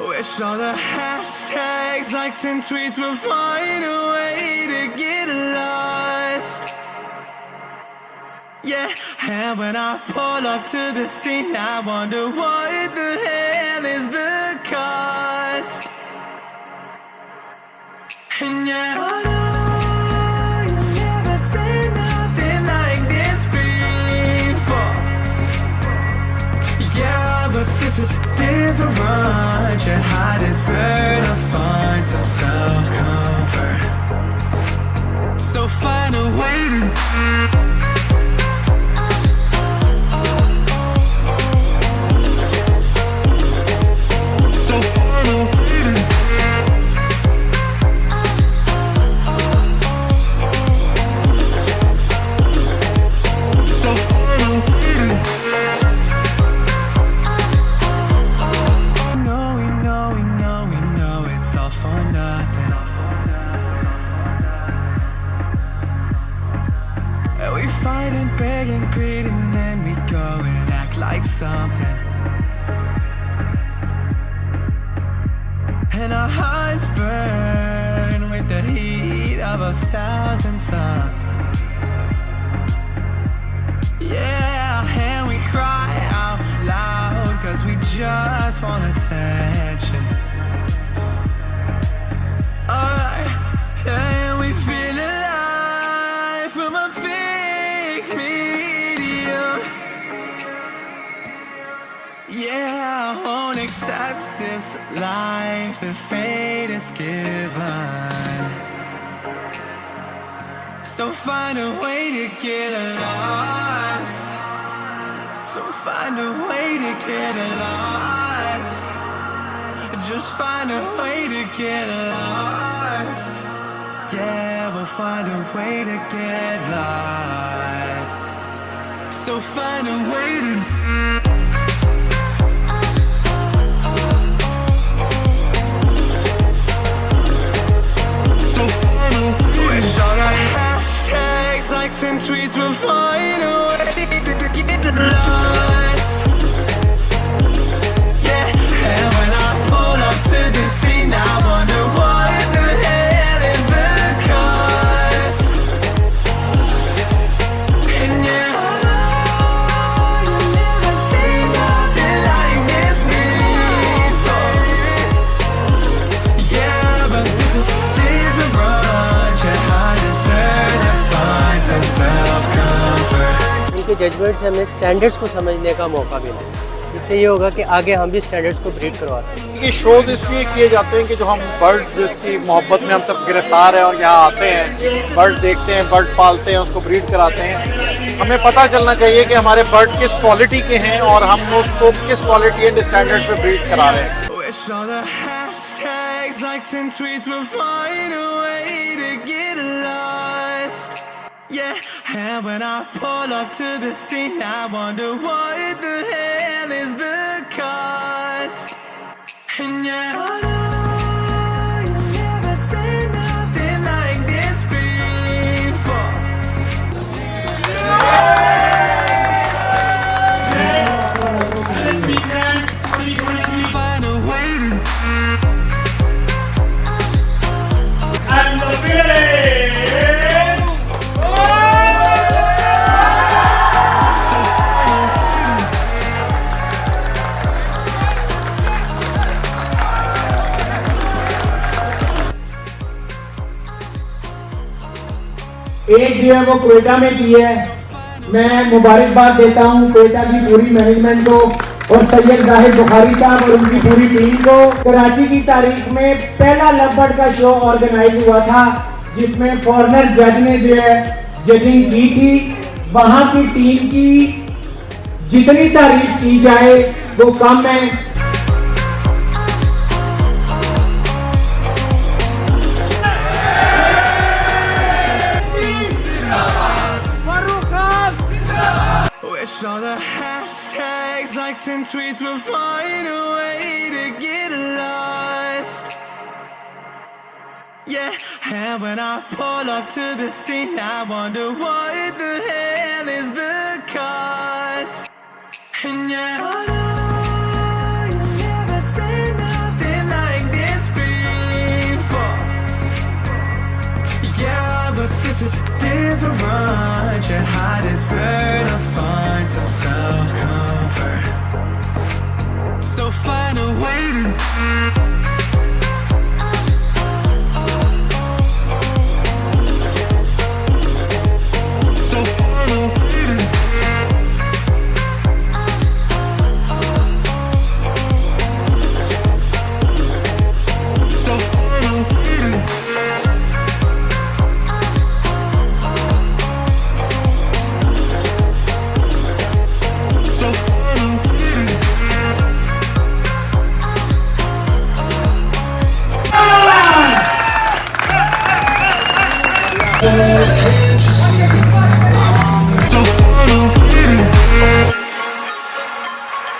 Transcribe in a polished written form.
Wish all the hashtags, likes and tweets will find a way to get lost. Yeah, and when I pull up to the scene, I wonder what the hell is the cost. And yeah, I know you've never seen nothing like this before. Yeah, but this is different. Yeah, I deserve to find some self-comfort. So find a way to something, and our hearts burn with the heat of 1,000 suns. Yeah, and we cry out loud 'cause we just want attention. Alright, and we feel alive from a fake medium. Yeah, I won't accept this life that fate is given. So find a way to get lost. So find a way to get lost. Just find a way to get lost. Yeah, we'll find a way to get lost. So find a way to wish all the hashtags, likes and tweets will find a way to get lost. Yeah, and when I pull up to the scene, I wonder what the hell is the cost. And yeah, I know you've never seen nothing like this before. Yeah, but this is different. उनके judgement से हमें standards को समझने का मौका मिला। इससे ये होगा कि आगे हम भी स्टैंडर्ड्स को ब्रीड करवा सकते ये शोज इसलिए किए जाते हैं कि जो हम बर्ड जिसकी मोहब्बत में हम सब गिरफ्तार हैं और यहाँ आते हैं, बर्ड देखते हैं, बर्ड पालते हैं, उसको ब्रीड कराते हैं। हमें पता चलना चाहिए कि हमारे बर्ड किस क्वालिटी के हैं और हम उसको किस क्वालिटी एंड स्टैंडर्ड पे ब्रीड करा रहे हैं। Yeah, and when I pull up to the scene, I wonder what the hell is the cost. And yeah, I know you've never seen nothing like this before. Find a way to and the feeling. एक जो है वो कोयटा में की है। मैं मुबारकबाद देता हूँ कोयटा की पूरी मैनेजमेंट को और सैयद जाहिद बुखारी साहब और उनकी पूरी टीम को। कराची की तारीख में पहला लवबर्ड का शो ऑर्गेनाइज हुआ था जिसमें फॉरेनर जज ने जो है जजिंग की थी। वहाँ की टीम की जितनी तारीफ की जाए वो कम है। All the hashtags, likes and tweets will find a way to get lost. Yeah, and when I pull up to the scene, I wonder what the hell is the cost. And yeah, I know you've never seen nothing your high desert to find some self-comfort. So find a way to